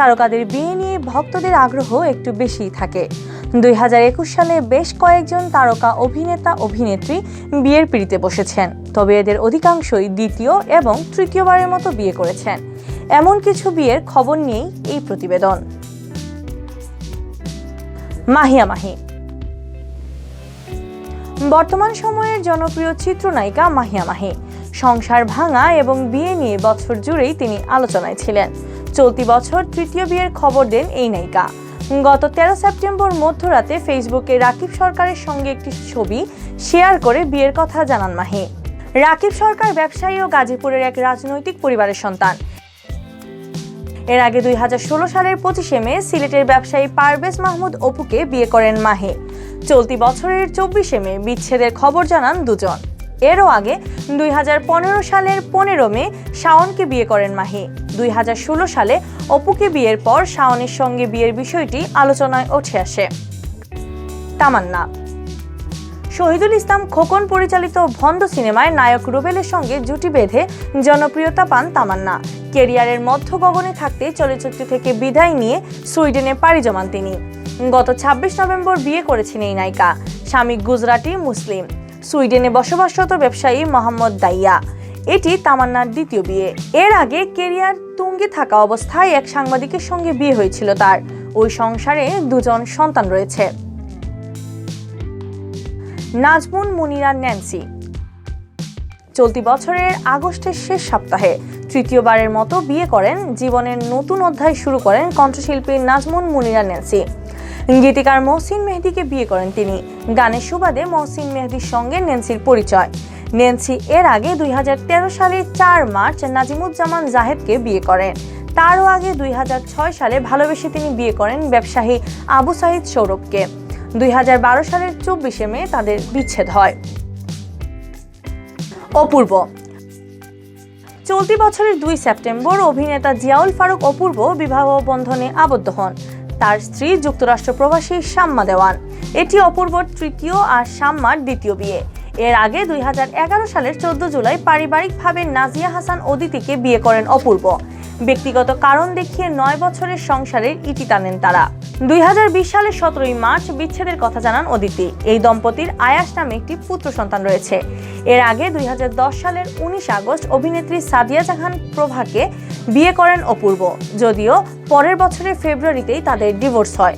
তারকাদের বিয়ে নিয়ে ভক্তদের আগ্রহ একটু বেশিই থাকে। 2021 সালে বেশ কয়েকজন তারকা অভিনেতা অভিনেত্রী বিয়ের পিঁড়িতে বসেছেন, তবে এদের অধিকাংশই দ্বিতীয় এবং তৃতীয়বারের মতো বিয়ে করেছেন। এমন কিছু বিয়ের খবর নিয়েই এই প্রতিবেদন। মাহিয়া মাহি। বর্তমান সময়ের জনপ্রিয় চিত্রনায়িকা মাহিয়া মাহি সংসার ভাঙা এবং বিয়ে নিয়ে বছর জুড়েই তিনি আলোচনায় ছিলেন। চলতি বছর তৃতীয় বিয়ের খবর দেন এই নায়িকা। গত 13 সেপ্টেম্বর মধ্যরাতে ফেসবুকে রাকিব সরকারের সঙ্গে একটি ছবি শেয়ার করে বিয়ের কথা জানান মাহি। রাকিব সরকার ব্যবসায়ী ও গাজীপুরের এক রাজনৈতিক পরিবারের সন্তান। এর আগে 2016 সালের 25শে মে সিলেটের ব্যবসায়ী পারভেজ মাহমুদ অপুকে বিয়ে করেন মাহি। চলতি বছরের 24শে মে বিচ্ছেদের খবর জানান দুজন। এরও আগে 2015 সালের 15 মে শাওনকে বিয়ে করেন মাহি। 2016 সালে অপুকে বিয়ের পর শাওনের সঙ্গে বিয়ের বিষয়টি আলোচনায় উঠে আসে। তামান্না। শহীদুল ইসলাম খোকন পরিচালিত ভন্ড সিনেমায় নায়ক রুবেলের সঙ্গে জুটি বেঁধে জনপ্রিয়তা পান তামান্না। ক্যারিয়ারের মধ্য গগনে থাকতে চলচ্চিত্র থেকে বিদায় নিয়ে সুইডেনে পাড়ি জমান তিনি। গত 26 নভেম্বর বিয়ে করেছেন এই নায়িকা। স্বামী গুজরাটি মুসলিম, সুইডেনে বসবাসরত ব্যবসায়ী মোহাম্মদ দাইয়া। এটি তামান্নার দ্বিতীয় বিয়ে। এর আগে ক্যারিয়ার তুঙ্গে থাকা অবস্থায় এক সাংবাদিকের সঙ্গে বিয়ে হয়েছিল তার। ওই সংসারে দুজন সন্তান রয়েছে। নাজমুন মুনিরা ন্যান্সি। চলতি বছরের আগস্টের শেষ সপ্তাহে তৃতীয়বারের মতো বিয়ে করেন। জীবনের নতুন অধ্যায় শুরু করেন কণ্ঠশিল্পী নাজমুন মুনিরা ন্যান্সি। গীতিকার মহসিন মেহেদীকে বিয়ে করেন তিনি। গানের সুবাদে মহসিন মেহেদীর সঙ্গে ন্যান্সির পরিচয়। ন্যান্সি এর আগে 2013 সালের 4 মার্চ নাজিমুজ্জামান জাহেদকে বিয়ে করেন। তারও আগে 2006 সালে ভালোবেসে তিনি বিয়ে করেন ব্যবসায়ী আবু সাইদ সৌরভকে। 2012 সালের 24শে মে তাদের বিচ্ছেদ হয়। অপূর্ব। চলতি বছরের 2 সেপ্টেম্বর অভিনেতা জিয়াউল ফারুক অপূর্ব বিবাহ বন্ধনে আবদ্ধ হন। তার স্ত্রী যুক্তরাষ্ট্র প্রবাসী শাম্মা দেওয়ান। এটি অপূর্বর তৃতীয় আর শাম্মার দ্বিতীয় বিয়ে। এর আগে 2011 সালের 14 জুলাই পারিবারিকভাবে নাজিয়া হাসান অদিতিকে বিয়ে করেন অপূর্ব। ব্যক্তিগত কারণ দেখিয়ে 9 বছরের সংসারের ইতি টানেন তারা। 2020 সালের 17 মার্চ বিচ্ছেদের কথা জানান অদিতি। এই দম্পতির আয়াস নামে একটি পুত্র সন্তান রয়েছে। এর আগে 2010 সালের 19 আগস্ট অভিনেত্রী সাদিয়া জাহান প্রভাকে বিয়ে করেন অপূর্ব, যদিও পরের বছরের ফেব্রুয়ারিতেই তাদের ডিভোর্স হয়।